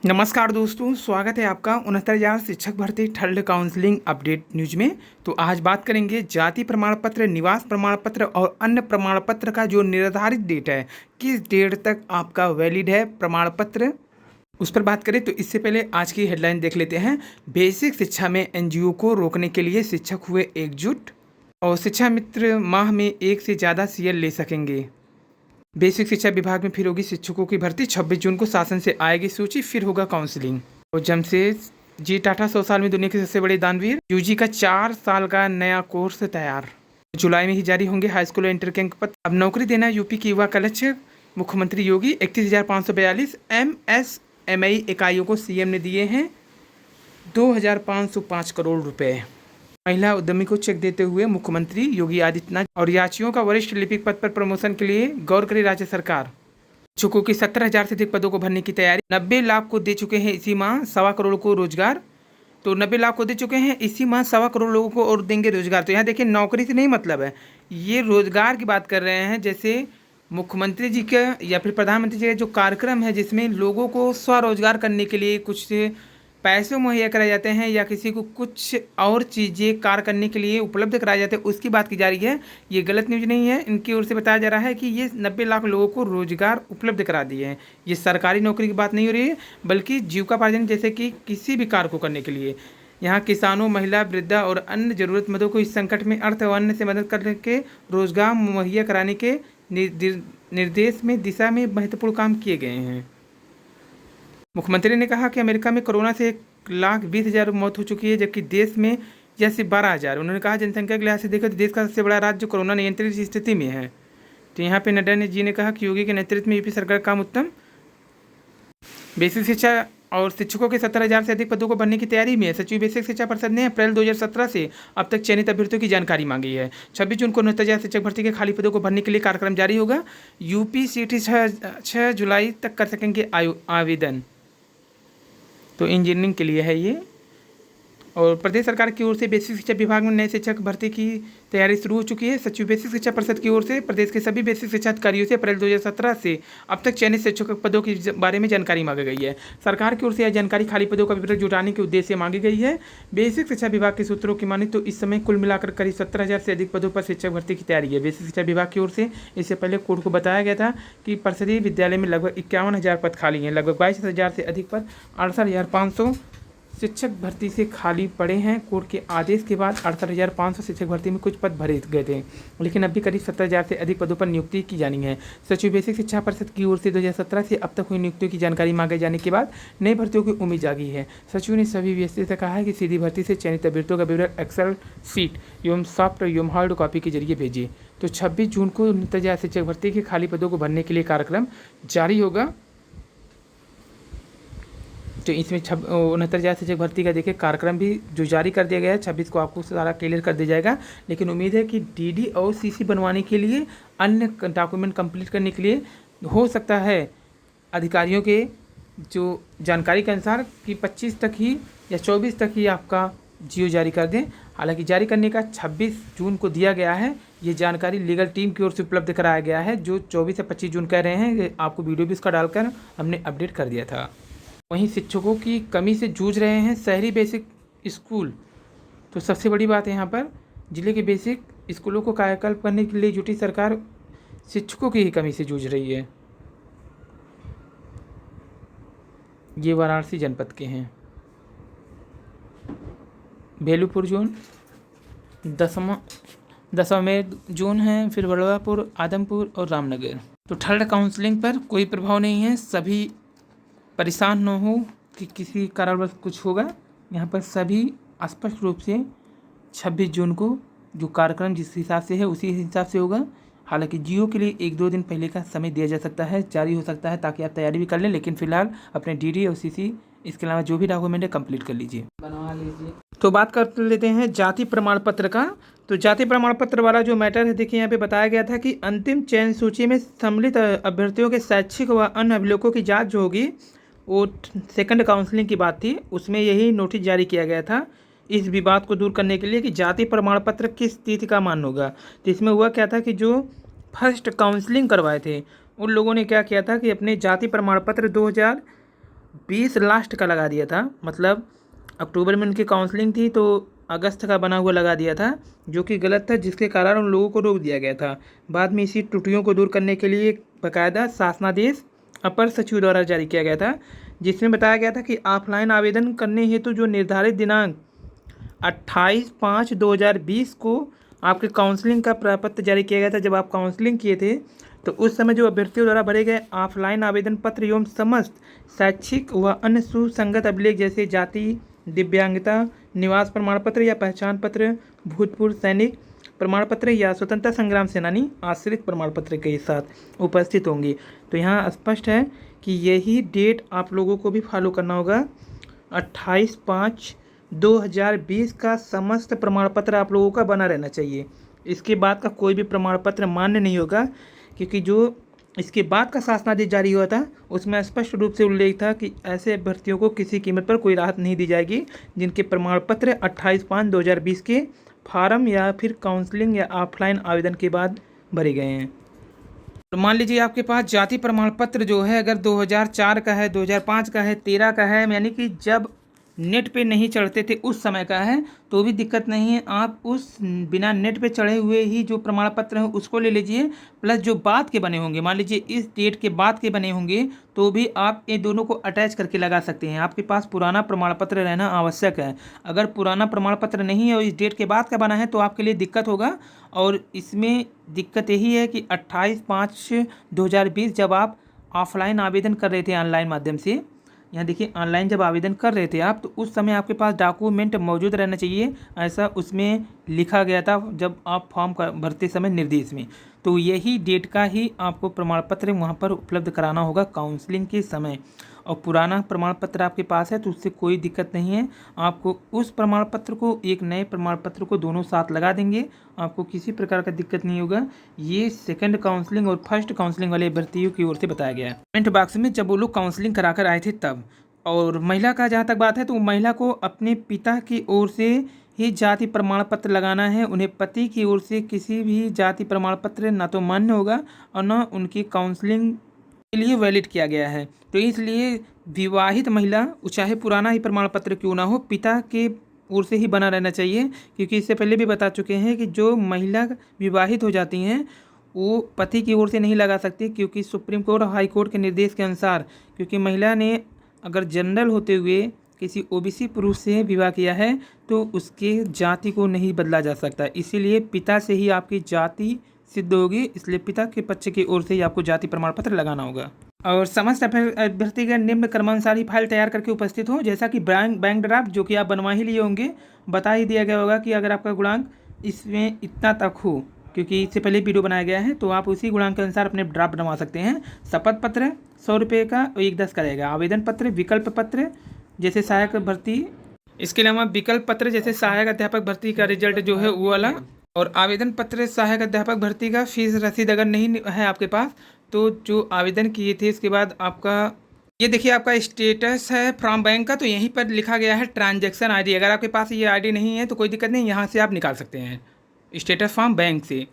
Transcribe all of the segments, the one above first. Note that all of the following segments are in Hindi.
नमस्कार दोस्तों, स्वागत है आपका 69,000 शिक्षक भर्ती थर्ड काउंसलिंग अपडेट न्यूज में। तो आज बात करेंगे जाति प्रमाण पत्र, निवास प्रमाण पत्र और अन्य प्रमाण पत्र का जो निर्धारित डेट है, किस डेट तक आपका वैलिड है प्रमाण पत्र, उस पर बात करें। तो इससे पहले आज की हेडलाइन देख लेते हैं। बेसिक शिक्षा में एनजीओ को रोकने के लिए शिक्षक हुए एकजुट, और शिक्षा मित्र माह में एक से ज़्यादा सीएल ले सकेंगे। बेसिक शिक्षा विभाग में फिर होगी शिक्षकों की भर्ती। 26 जून को शासन से आएगी सूची, फिर होगा काउंसलिंग। और जमशेद टाटा 100 साल में दुनिया के सबसे बड़े दानवीर। यूजी का 4 साल का नया कोर्स तैयार, जुलाई में ही जारी होंगे हाई स्कूल और इंटर के अंक पत्र। अब नौकरी देना यूपी के युवा का लक्ष्य, मुख्यमंत्री योगी। 31,542 MSME इकाइयों को सीएम ने दिए हैं 2,505 करोड़ रुपए। महिला उद्यमी को चेक देते हुए मुख्यमंत्री योगी आदित्यनाथ। और याचियों का वरिष्ठ लिपिक पद पर प्रमोशन के लिए गौर करे राज्य सरकार। शिक्षकों की 17,000 से अधिक पदों को भरने की तैयारी। 90 लाख को दे चुके हैं इसी माह 1.25 करोड़ को रोजगार। तो 90 लाख को दे चुके हैं इसी माह 1.25 करोड़ लोगों को और देंगे रोजगार। तो यहाँ देखिए, नौकरी से नहीं मतलब है, ये रोजगार की बात कर रहे हैं। जैसे मुख्यमंत्री जी का या फिर प्रधानमंत्री जी का जो कार्यक्रम है, जिसमें लोगों को स्वरोजगार करने के लिए कुछ पैसे मुहैया कराए जाते हैं या किसी को कुछ और चीज़ें कार्य करने के लिए उपलब्ध कराए जाते हैं, उसकी बात की जा रही है। ये गलत न्यूज़ नहीं है, इनकी ओर से बताया जा रहा है कि ये 90 लाख लोगों को रोजगार उपलब्ध करा दिए हैं। ये सरकारी नौकरी की बात नहीं हो रही है, बल्कि जीविकापार्जन जैसे कि किसी भी कार्य को करने के लिए। यहाँ किसानों, महिला, वृद्धा और अन्य जरूरतमंदों को इस संकट में अर्थ और अन्य से मदद करके रोजगार मुहैया कराने के निर्देश में दिशा में महत्वपूर्ण काम किए गए हैं। मुख्यमंत्री ने कहा कि अमेरिका में कोरोना से 1,20,000 मौत हो चुकी है, जबकि देश में यह सिर्फ 12,000। उन्होंने कहा, जनसंख्या के लिहाज से देखा तो देश का सबसे बड़ा राज्य कोरोना नियंत्रित स्थिति में है। तो यहाँ पे नड्डा जी ने कहा कि योगी के नेतृत्व में यूपी सरकार का काम उत्तम। बेसिक शिक्षा और शिक्षकों के 17,000 से अधिक पदों को भरने की तैयारी में है। सचिव बेसिक शिक्षा परिषद ने अप्रैल 2017 से अब तक चयनित अभ्यर्थियों की जानकारी मांगी है। 26 जून को 69,000 शिक्षक भर्ती के खाली पदों को भरने के लिए कार्यक्रम जारी होगा। यूपी सीटी 6 जुलाई तक कर सकेंगे आवेदन। तो इंजीनियरिंग के लिए है ये। और प्रदेश सरकार की ओर से बेसिक शिक्षा विभाग में नए शिक्षक भर्ती की तैयारी शुरू हो चुकी है। सचिव बेसिक शिक्षा परिषद की ओर से प्रदेश के सभी बेसिक शिक्षा अधिकारियों से अप्रैल 2017 से अब तक चयनित शिक्षक पदों के बारे में जानकारी मांगी गई है। सरकार की ओर से यह जानकारी खाली पदों का विवरण जुटाने के उद्देश्य से मांगी गई है। बेसिक शिक्षा विभाग के सूत्रों की माने तो इस समय कुल मिलाकर करीब 17,000 से अधिक पदों पर शिक्षक भर्ती की तैयारी है। बेसिक शिक्षा विभाग की ओर से इससे पहले कोर्ट को बताया गया था कि परिषदीय विद्यालय में लगभग 51,000 पद खाली हैं। लगभग 22,000 से अधिक पद 68,500 शिक्षक भर्ती से खाली पड़े हैं। कोर्ट के आदेश के बाद 68,500 शिक्षक भर्ती में कुछ पद भरे गए थे, लेकिन अभी करीब 17,000 से अधिक पदों पर नियुक्ति की जानी है। सचिव बेसिक शिक्षा परिषद की ओर से 2017 से अब तक हुई नियुक्तियों की जानकारी मांगे जाने के बाद नई भर्तियों की उम्मीद जागी है। सचिव ने सभी व्यवस्था से कहा है कि सीधी भर्ती से चयनित अभ्यर्थियों का विवरण एक्सेल सीट एवं सॉफ्ट एवं हार्ड कॉपी के जरिए भेजिए। तो 26 जून को 69,000 शिक्षक भर्ती के खाली पदों को भरने के लिए कार्यक्रम जारी होगा। तो इसमें 69,000 शिक्षक भर्ती का देखिए कार्यक्रम भी जो जारी कर दिया गया है, 26 को आपको सारा क्लियर कर दिया जाएगा। लेकिन उम्मीद है कि डीडी और सीसी बनवाने के लिए, अन्य डॉक्यूमेंट कंप्लीट करने के लिए हो सकता है अधिकारियों के जो जानकारी के अनुसार कि 25 तक ही या 24 तक ही आपका जियो जारी कर दें। हालांकि जारी करने का 26 जून को दिया गया है। ये जानकारी लीगल टीम की ओर से उपलब्ध कराया गया है। जो 24 से 25 जून कह रहे हैं, आपको वीडियो भी इसका डालकर हमने अपडेट कर दिया था। वहीं शिक्षकों की कमी से जूझ रहे हैं शहरी बेसिक स्कूल। तो सबसे बड़ी बात है यहाँ पर, जिले के बेसिक स्कूलों को कायाकल्प करने के लिए जुटी सरकार शिक्षकों की ही कमी से जूझ रही है। ये वाराणसी जनपद के हैं। बेलूपुर जोन 10वां में जोन है, फिर बलवापुर, आदमपुर और रामनगर। तो थर्ड काउंसलिंग पर कोई प्रभाव नहीं है। सभी परेशान न हो कि किसी कारणवश कुछ होगा। यहाँ पर सभी स्पष्ट रूप से 26 जून को जो कार्यक्रम जिस हिसाब से है उसी हिसाब से होगा। हालांकि जियो के लिए 1-2 दिन पहले का समय दिया जा सकता है, जारी हो सकता है, ताकि आप तैयारी भी कर लें। लेकिन फिलहाल अपने डीडी और सीसी, इसके अलावा जो भी डॉक्यूमेंट है कंप्लीट कर लीजिए, बनवा लीजिए। तो बात कर लेते हैं जाति प्रमाण पत्र का। तो जाति प्रमाण पत्र वाला जो मैटर है, देखिए यहाँ पे बताया गया था कि अंतिम चयन सूची में सम्मिलित अभ्यर्थियों के शैक्षिक व अन्य अभिलेखों की जाँच जो होगी, वो सेकंड काउंसलिंग की बात थी, उसमें यही नोटिस जारी किया गया था इस विवाद को दूर करने के लिए कि जाति प्रमाण पत्र किस तिथि का मान होगा। तो इसमें हुआ क्या था कि जो फर्स्ट काउंसलिंग करवाए थे उन लोगों ने क्या किया था कि अपने जाति प्रमाण पत्र 20 लास्ट का लगा दिया था, मतलब अक्टूबर में उनकी काउंसलिंग थी तो अगस्त का बना हुआ लगा दिया था, जो कि गलत था, जिसके कारण उन लोगों को रोक दिया गया था। बाद में इसी त्रुटियों को दूर करने के लिए बाकायदा शासनादेश अपर सचिव द्वारा जारी किया गया था, जिसमें बताया गया था कि ऑफलाइन आवेदन करने हेतु जो निर्धारित दिनांक 28/5/2020 को आपके काउंसलिंग का प्रपत्र जारी किया गया था। जब आप काउंसलिंग किए थे तो उस समय जो अभ्यर्थियों द्वारा भरे गए ऑफलाइन आवेदन पत्र एवं समस्त शैक्षिक व अन्य सुसंगत अभिलेख जैसे जाति, दिव्यांगता, निवास प्रमाण पत्र या पहचान पत्र, भूतपूर्व सैनिक प्रमाण पत्र या स्वतंत्रता संग्राम सेनानी आश्रित प्रमाण पत्र के साथ उपस्थित होंगे। तो यहाँ स्पष्ट है कि यही डेट आप लोगों को भी फॉलो करना होगा। 28/5/2020 का समस्त प्रमाण पत्र आप लोगों का बना रहना चाहिए। इसके बाद का कोई भी प्रमाण पत्र मान्य नहीं होगा, क्योंकि जो इसके बाद का शासनादेश जारी हुआ था उसमें स्पष्ट रूप से उल्लेख था कि ऐसे अभ्यर्थियों को किसी कीमत पर कोई राहत नहीं दी जाएगी जिनके प्रमाण पत्र 28/5/2020 के फार्म या फिर काउंसलिंग या ऑफलाइन आवेदन के बाद भरे गए हैं। तो मान लीजिए आपके पास जाति प्रमाण पत्र जो है अगर 2004 का है, 2005 का है, 13 का है, यानी कि जब नेट पे नहीं चढ़ते थे उस समय का है, तो भी दिक्कत नहीं है। आप उस बिना नेट पे चढ़े हुए ही जो प्रमाण पत्र है उसको ले लीजिए, प्लस जो बाद के बने होंगे, मान लीजिए इस डेट के बाद के बने होंगे तो भी आप ये दोनों को अटैच करके लगा सकते हैं। आपके पास पुराना प्रमाण पत्र रहना आवश्यक है। अगर पुराना प्रमाण पत्र नहीं है और इस डेट के बाद का बना है तो आपके लिए दिक्कत होगा। और इसमें दिक्कत यही है कि 28/5/2020 जब आप ऑफलाइन आवेदन कर रहे थे ऑनलाइन माध्यम से, यहाँ देखिए ऑनलाइन जब आवेदन कर रहे थे आप, तो उस समय आपके पास डॉक्यूमेंट मौजूद रहना चाहिए, ऐसा उसमें लिखा गया था जब आप फॉर्म भरते समय निर्देश में। तो यही डेट का ही आपको प्रमाण पत्र वहाँ पर उपलब्ध कराना होगा काउंसलिंग के समय। और पुराना प्रमाण पत्र आपके पास है तो उससे कोई दिक्कत नहीं है। आपको उस प्रमाण पत्र को एक नए प्रमाण पत्र को दोनों साथ लगा देंगे, आपको किसी प्रकार का दिक्कत नहीं होगा। ये सेकंड काउंसलिंग और फर्स्ट काउंसलिंग वाले अभ्यर्थियों की ओर से बताया गया है कमेंट बॉक्स में, जब वो लोग काउंसलिंग करा कर आए थे तब। और महिला का जहाँ तक बात है तो महिला को अपने पिता की ओर से ही जाति प्रमाण पत्र लगाना है। उन्हें पति की ओर से किसी भी जाति प्रमाण पत्र ना तो मान्य होगा और न उनकी काउंसलिंग के लिए वैलिड किया गया है। तो इसलिए विवाहित महिला चाहे पुराना ही प्रमाण पत्र क्यों ना हो, पिता के ओर से ही बना रहना चाहिए। क्योंकि इससे पहले भी बता चुके हैं कि जो महिला विवाहित हो जाती हैं वो पति की ओर से नहीं लगा सकती, क्योंकि सुप्रीम कोर्ट और हाई कोर्ट के निर्देश के अनुसार, क्योंकि महिला ने अगर जनरल होते हुए किसी ओबीसी पुरुष से विवाह किया है तो उसके जाति को नहीं बदला जा सकता। इसीलिए पिता से ही आपकी जाति सिद्ध होगी, इसलिए पिता के पक्ष की ओर से ही आपको जाति प्रमाण पत्र लगाना होगा। और समस्त अभ्यर्थीगण निम्न क्रमानुसार ही फाइल तैयार करके उपस्थित हो, जैसा कि बैंक ड्राफ्ट जो कि आप बनवा ही लिए होंगे, बता ही दिया गया होगा कि अगर आपका गुणांक इसमें इतना तक हो, क्योंकि इससे पहले वीडियो बनाया गया है, तो आप उसी गुणांक के अनुसार अपने ड्राफ्ट बनवा सकते हैं। शपथ पत्र 100 रुपये का 1/10 का रहेगा। आवेदन पत्र, विकल्प पत्र जैसे सहायक भर्ती, इसके अलावा विकल्प पत्र जैसे सहायक अध्यापक भर्ती का रिजल्ट जो है वो वाला, और आवेदन पत्र सहायक अध्यापक भर्ती का फीस रसीद अगर नहीं है आपके पास तो जो आवेदन किए थे इसके बाद आपका ये देखिए आपका स्टेटस है फ्रॉम बैंक का, तो यहीं पर लिखा गया है ट्रांजैक्शन आईडी। अगर आपके पास ये आईडी नहीं है तो कोई दिक्कत नहीं, यहाँ से आप निकाल सकते हैं स्टेटस फ्रॉम बैंक से।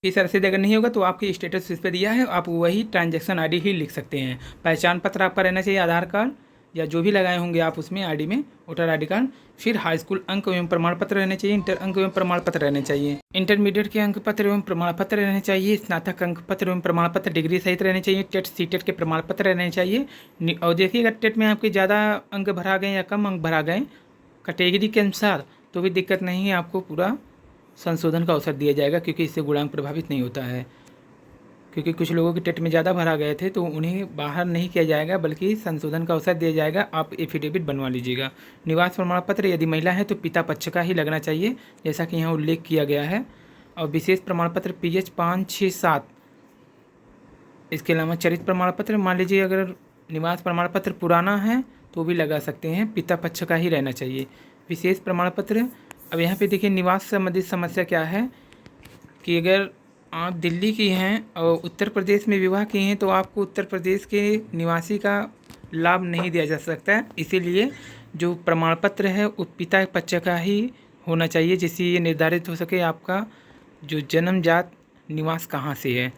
फीस रसीद अगर नहीं होगा तो आपकी स्टेटस इस पर दिया है, आप वही ट्रांजैक्शन आईडी ही लिख सकते हैं। पहचान पत्र आपका रहना चाहिए, आधार कार्ड या जो भी लगाए होंगे आप उसमें आईडी में, वोटर आईडी कार्ड। फिर हाई स्कूल अंक एवं प्रमाण पत्र रहने चाहिए, इंटर अंक एवं प्रमाण पत्र रहने चाहिए, इंटरमीडिएट के अंक पत्र एवं प्रमाण पत्र रहने चाहिए, स्नातक अंक पत्र एवं प्रमाण पत्र डिग्री सहित रहने चाहिए, टेट सीटेट के प्रमाण पत्र रहने चाहिए। और देखिए अगर टेट में आपके ज़्यादा अंक भरा गए या कम अंक भरा गए कैटेगरी के अनुसार तो भी दिक्कत नहीं है, आपको पूरा संशोधन का अवसर दिया जाएगा, क्योंकि इससे गुणांक प्रभावित नहीं होता है। क्योंकि कुछ लोगों के टेट में ज़्यादा भरा गए थे तो उन्हें बाहर नहीं किया जाएगा बल्कि संशोधन का अवसर दिया जाएगा। आप एफिडेविट बनवा लीजिएगा। निवास प्रमाण पत्र यदि महिला है तो पिता पक्ष का ही लगना चाहिए, जैसा कि यहाँ उल्लेख किया गया है। और विशेष प्रमाण पत्र PH 5, 6, 7। इसके अलावा चरित्र प्रमाण पत्र, मान लीजिए अगर निवास प्रमाण पत्र पुराना है तो भी लगा सकते हैं, पिता पक्ष का ही रहना चाहिए। विशेष प्रमाण पत्र, अब यहाँ पे देखिए निवास संबंधित समस्या क्या है कि अगर आप दिल्ली की हैं और उत्तर प्रदेश में विवाह किए हैं तो आपको उत्तर प्रदेश के निवासी का लाभ नहीं दिया जा सकता है। इसीलिए जो प्रमाण पत्र है वो पिता पक्ष का ही होना चाहिए, जिससे ये निर्धारित हो सके आपका जो जन्मजात निवास कहाँ से है।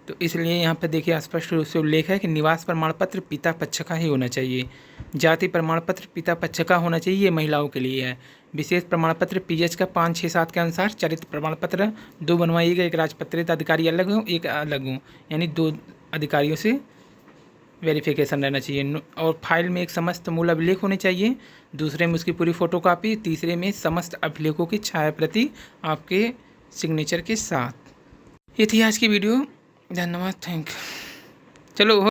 तो इसलिए यहाँ पर देखिए स्पष्ट रूप से उल्लेख है कि निवास प्रमाण पत्र पिता पक्ष का ही होना चाहिए। जाति प्रमाण पत्र पिता पक्ष का होना चाहिए, ये महिलाओं के लिए है। विशेष प्रमाण पत्र पीएच का 5, 6, 7 के अनुसार। चरित्र प्रमाण पत्र 2 बनवाइएगा, एक राजपत्रित अधिकारी अलग हो, एक अलग हो, यानी 2 अधिकारियों से वेरिफिकेशन रहना चाहिए। और फाइल में एक समस्त मूल अभिलेख होने चाहिए, दूसरे में उसकी पूरी फोटोकॉपी, तीसरे में समस्त अभिलेखों की छाया प्रति आपके सिग्नेचर के साथ। ये थी आज की वीडियो। धन्यवाद, थैंक यू। चलो हो